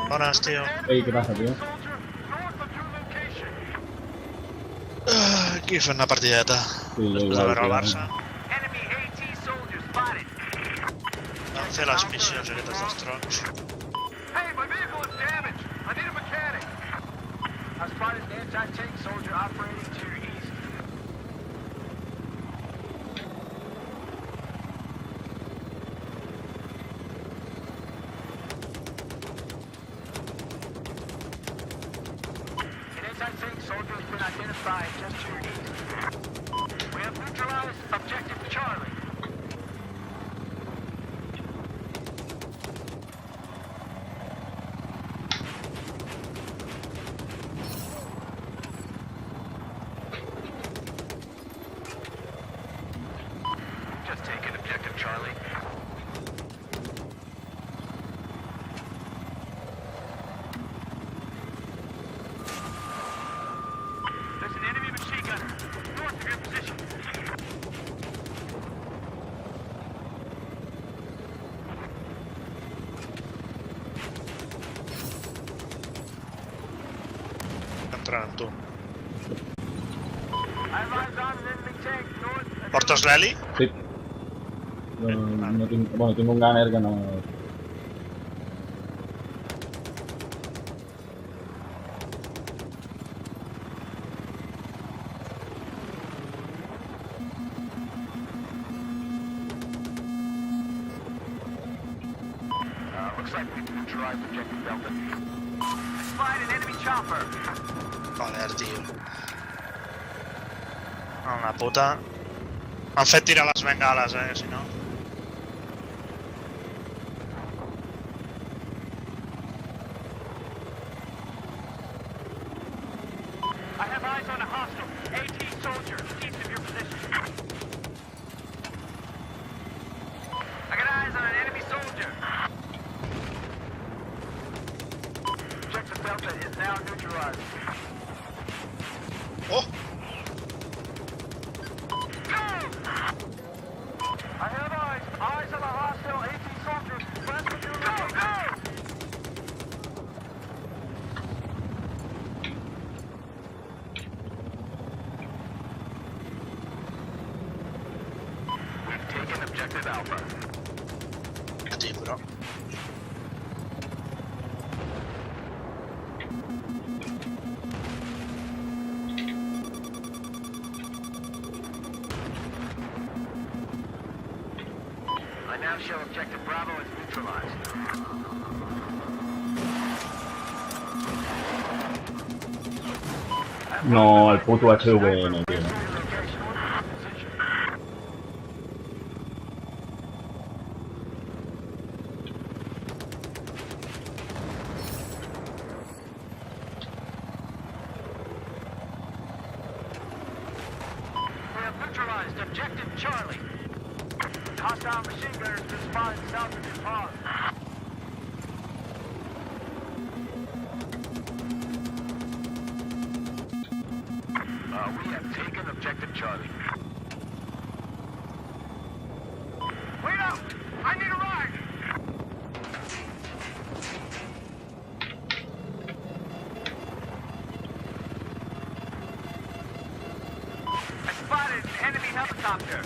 Buenas, tío. Ey, ¿qué pasa, tío? Aquí fue una partideta. Sí, yo Después de igual, ver al tío. Barça. Lancé las misiones aquestes dels troncs. Hey, my vehicle is damaged. I need a mechanic. I spotted an anti-tank soldier operating to your east. An anti-tank soldier has been identified just to your east. We have neutralized objective Charlie. Just taking objective Charlie. There's an enemy machine gunner north of your position. Entrant amb tu. I advise on an enemy tank north. Portes l'heli? Sí. No tinc... Bueno, tinc un gunner que no... Looks like we've neutralized objective Delta. Spied an enemy chopper. Joder, tio. Una puta. M'han fet tirar les bengales, si no. I have eyes on a hostile AT soldier east of your position. I got eyes on an enemy soldier. Objective Delta is now neutralized. Oh! I have eyes on a hostile AT soldier west of your location. We've taken objective Alpha. Tio, però. I now show objective Bravo is neutralized. No, el puto HVN, tío. We have neutralized objective Charlie. Hostile machine gunners been spotted south of your pause. We have taken objective Charlie. Wait up! I need a ride! I spotted an enemy helicopter.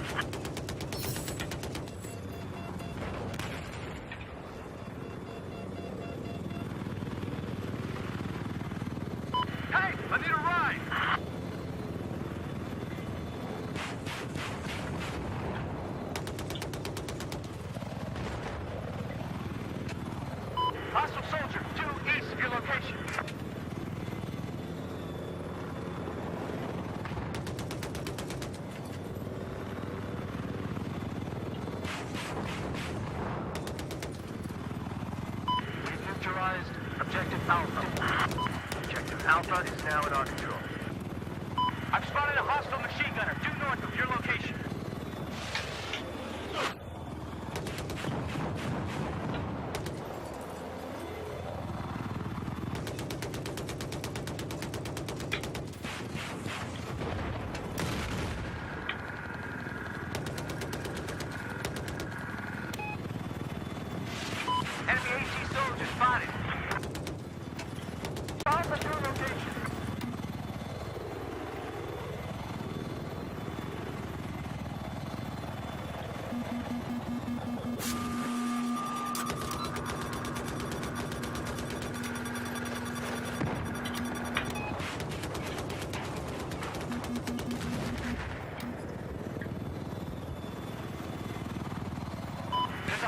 Hey, I need a ride! Hostile soldier, due east of your location. We've neutralized objective Alpha. Objective Alpha is now in our control. I've spotted a hostile machine gunner due north of your location.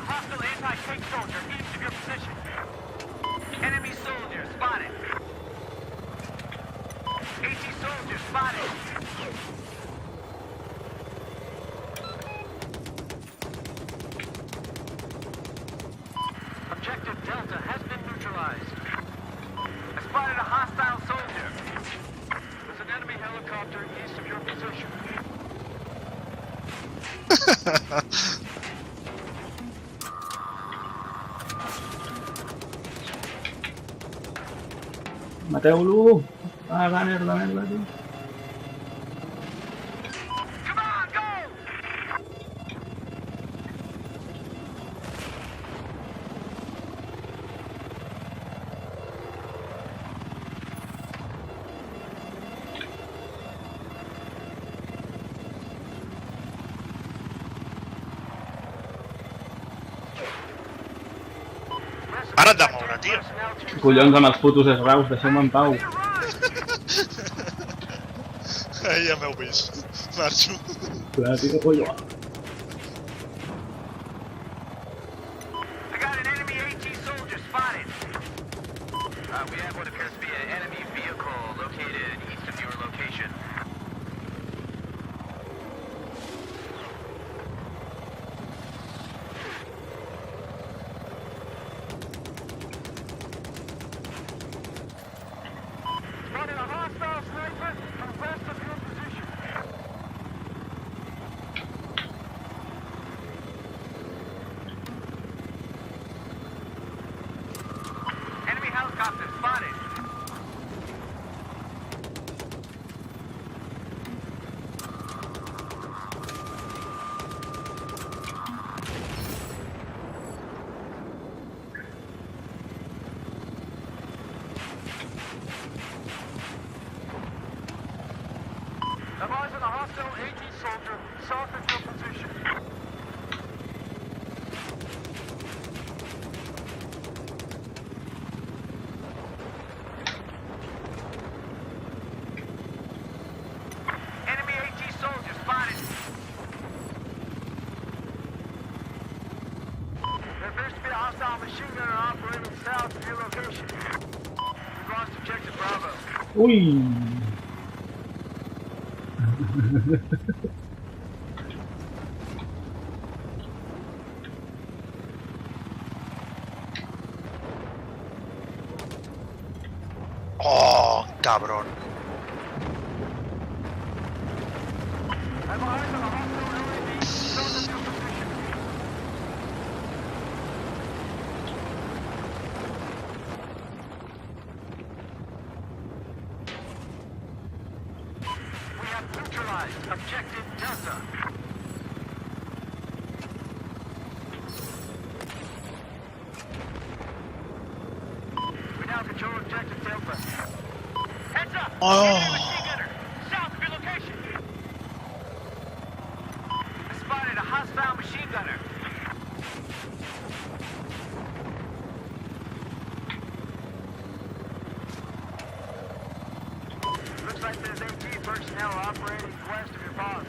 hostile anti-tank soldier east of your position. Enemy soldier spotted. AT soldier spotted. Objective Delta has been neutralized. I spotted a hostile soldier. There's an enemy helicopter east of your position. Mateu-lo! Ah, Gunner lagi. Come on, go! Ara de moure, tio. Collons amb els putos esraus, deixeu-me en pau. Ja m'heu vist. Marxo. Clar, tio, colló. I got an enemy AT soldier spotted. We have what appears to be an enemy vehicle located east of your location. Spotted a hostile sniper from west of your position. Enemy helicopter spotted. I'm eyes on a hostile AT soldier south of your position. Enemy AT soldier spotted. There appears to be a hostile machine gunner operating south of your location. We've lost objective Bravo. Ui! Oh, cabrón. I'm eyes on a hostile UAV south of your position. We have neutralized objective Delta. We now control objective Delta. Heads up! Oh. Enemy machine gunner south of your location. I spotted a hostile machine gunner. Looks like there's AT personnel operating west of your boss.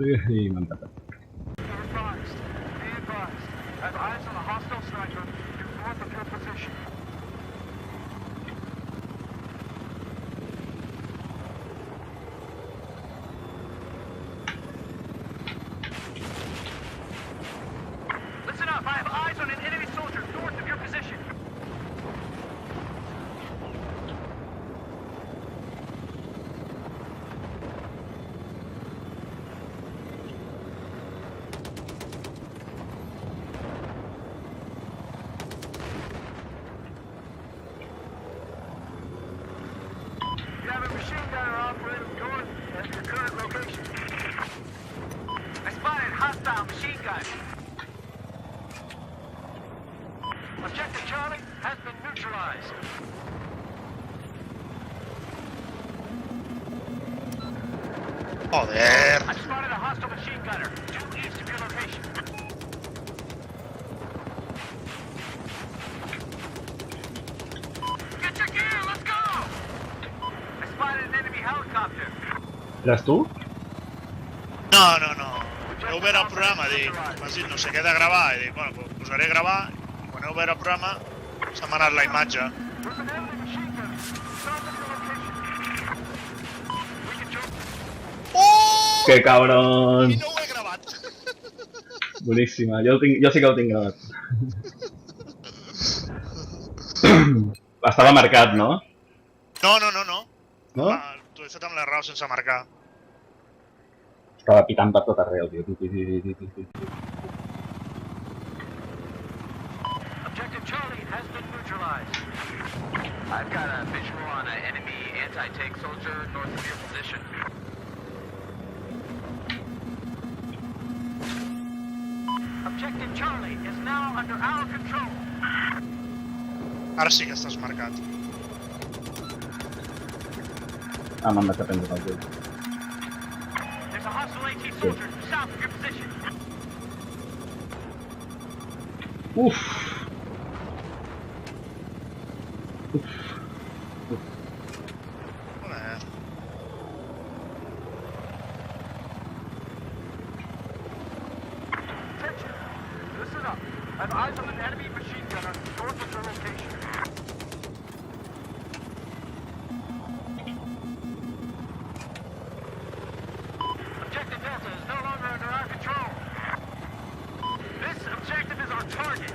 Ih, mantap. Be advised. I have eyes on a hostile sniper north of your position. Listen up, I have eyes on an enemy soldier north of your position. You have a machine gunner operating north at your current location. I spotted hostile machine gun. Objective Charlie has been neutralized. Joder. I spotted a hostile machine gunner due east of your location. helicopter. ¿Eras tú? No. Heu obert el programa, dic, m'has dit, no sé què de gravar, i dic, bueno, pues posaré a gravar, i quan heu obert el programa s'ha manat la imatge. There's an enemy machine gun. South of your location. We can jump. Oh! ¡Qué cabrón! I no ho he gravat. Boníssima, jo sí que ho tinc gravat. Estava marcat, no? No. No? T'ho he fet amb l'error sense marcar. Estava pitant per tot arreu, tio. Objective Charlie has been neutralized. I've got a visual on an enemy anti-tank soldier north of your position. Objective Charlie is now under our control. Ara sí que estàs marcat. Ah, m'han deixat prendre el teu. There's a hostile AT soldier south of your position. Uf! Joder. Attention! Listen up. I have eyes on an enemy machine gunner north of your location. Objective Delta is no longer under our control. This objective is our target.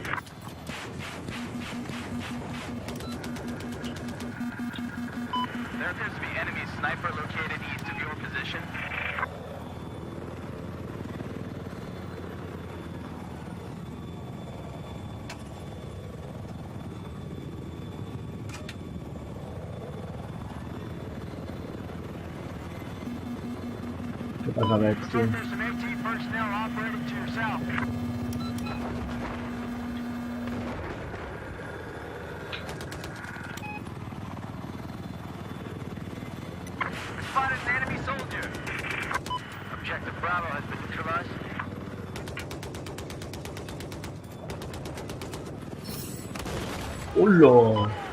There appears to be enemy sniper located east of your position. Què passa, Vex, Looks tio? like there's some AT personnel operating to your south. We spotted an enemy soldier. Objective Bravo has been neutralized. Hola!